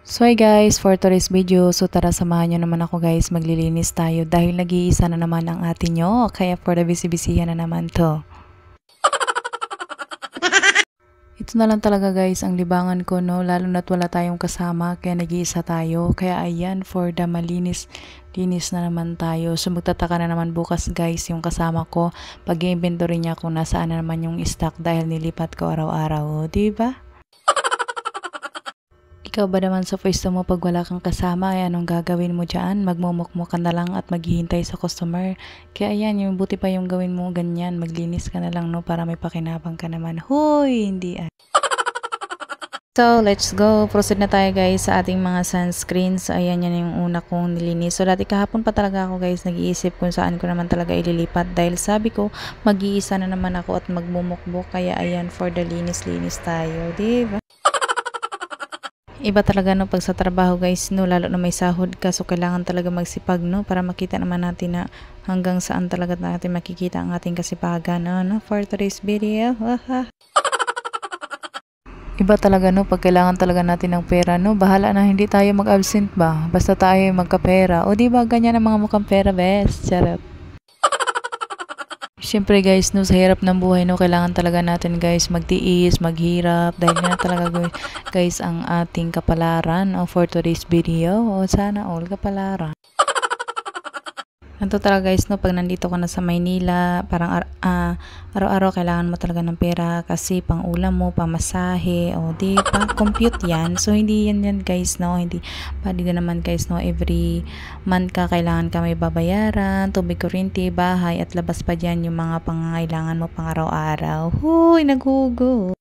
So hi guys, for today's video, so tara samahan nyo naman ako guys, maglilinis tayo dahil nag-iisa na naman ang atin nyo, kaya for the busy-busyhan na naman to. Ito na lang talaga guys ang libangan ko, no, lalo na't wala tayong kasama kaya nag-iisa tayo, kaya ayan for the malinis na naman tayo. So magtataka na naman bukas guys yung kasama ko, pag-inventory niya kung nasaan na naman yung stock dahil nilipat ko araw-araw, diba? Ikaw ba naman sa pwesto mo pag wala kang kasama ay anong gagawin mo dyan? Magmumukmo ka na lang at maghihintay sa customer. Kaya ayan, yung buti pa yung gawin mo ganyan, maglinis ka na lang no para may pakinabang ka naman. Hoy, hindi ay. So, let's go. Proceed na tayo guys sa ating mga sunscreens. Ayan, yan yung una kong nilinis. So, dati kahapon pa talaga ako guys nag-iisip kung saan ko naman talaga ililipat. Dahil sabi ko, mag-iisa na naman ako at magmumukbo. Kaya ayan, for the linis-linis tayo. Diba? Iba talaga no pag sa trabaho guys no, lalo na may sahod ka, so kailangan talaga magsipag no para makita naman natin na hanggang saan talaga natin makikita ang ating kasipagan no for today's video. Iba talaga no pag kailangan talaga natin ng pera no, bahala na hindi tayo mag-absent ba, basta tayo magkapera. O di ba ganyan ang mga mukhang pera best, charot. Siyempre guys, no, sa hirap ng buhay, no, kailangan talaga natin guys magtiis, maghirap, dahil na talaga guys ang ating kapalaran for today's video. O sana all kapalaran. Ganito talaga guys, no, pag nandito ka na sa Maynila, parang araw-araw kailangan mo talaga ng pera kasi pang ulam mo, pamasahe, o di ba, compute yan. So hindi yan guys, no, hindi pwede din naman guys, no, every month ka kailangan ka may babayaran, tubig, kuryente, bahay, at labas pa dyan yung mga pangangailangan mo pang araw-araw. Huy, naghugo.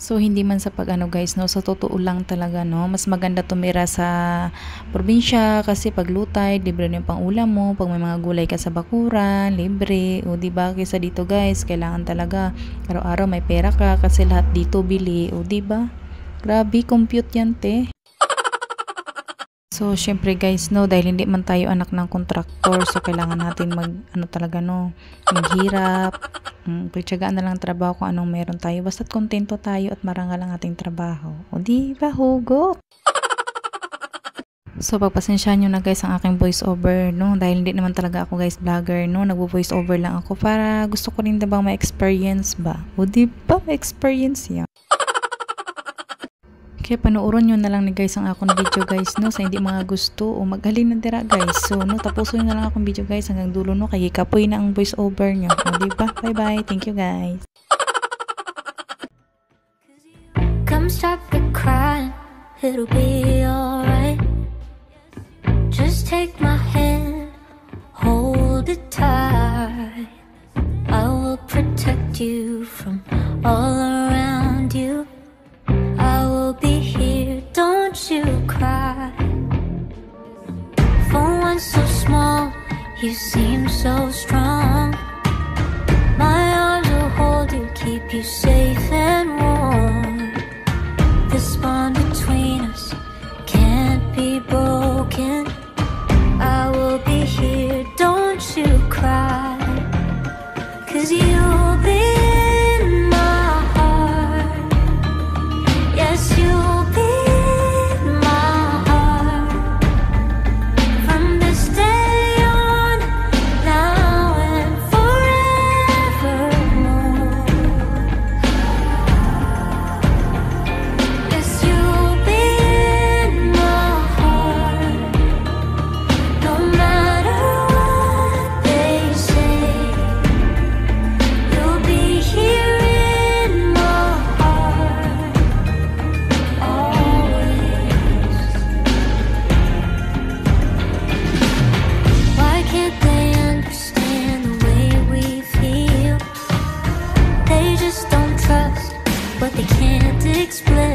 So, hindi man sa pag-ano guys, no, sa totoo lang talaga, no, mas maganda tumira sa probinsya kasi pag lutay, libre na yung pang-ulam mo, pag may mga gulay ka sa bakuran, libre, o diba, kaysa dito guys, kailangan talaga, araw-araw may pera ka kasi lahat dito bili, o diba, grabe, compute yan, te. So, syempre guys, no, dahil hindi man tayo anak ng kontraktor, so kailangan natin maghirap, pagtsagaan na lang trabaho kung anong meron tayo, basta't kontento tayo at marangal ang ating trabaho. O di ba, hugot? So, pagpasensyahan nyo na guys ang aking voice over, no, dahil hindi naman talaga ako guys vlogger, no, nagvo-voice over lang ako para gusto ko rin diba ma-experience ba? O di ba, ma-experience yan? Kaya panoorin nyo na lang ni guys ang akong video guys, no, sa hindi mga gusto o magaling na dira guys. So no, tapusin na lang akong video guys hanggang dulo, no, kaya kapoy na ang voice over nyo. O diba? Bye bye, thank you guys. Come stop the crying, it'll be alright. Just take my hand, hold it tight. I will protect you from all around you. I will be here, don't you cry. For one so small, you seem so strong. My arms will hold you, keep you safe and warm. This bond between us can't be broken. I will be here, don't you cry. 'Cause you'll be but they can't explain.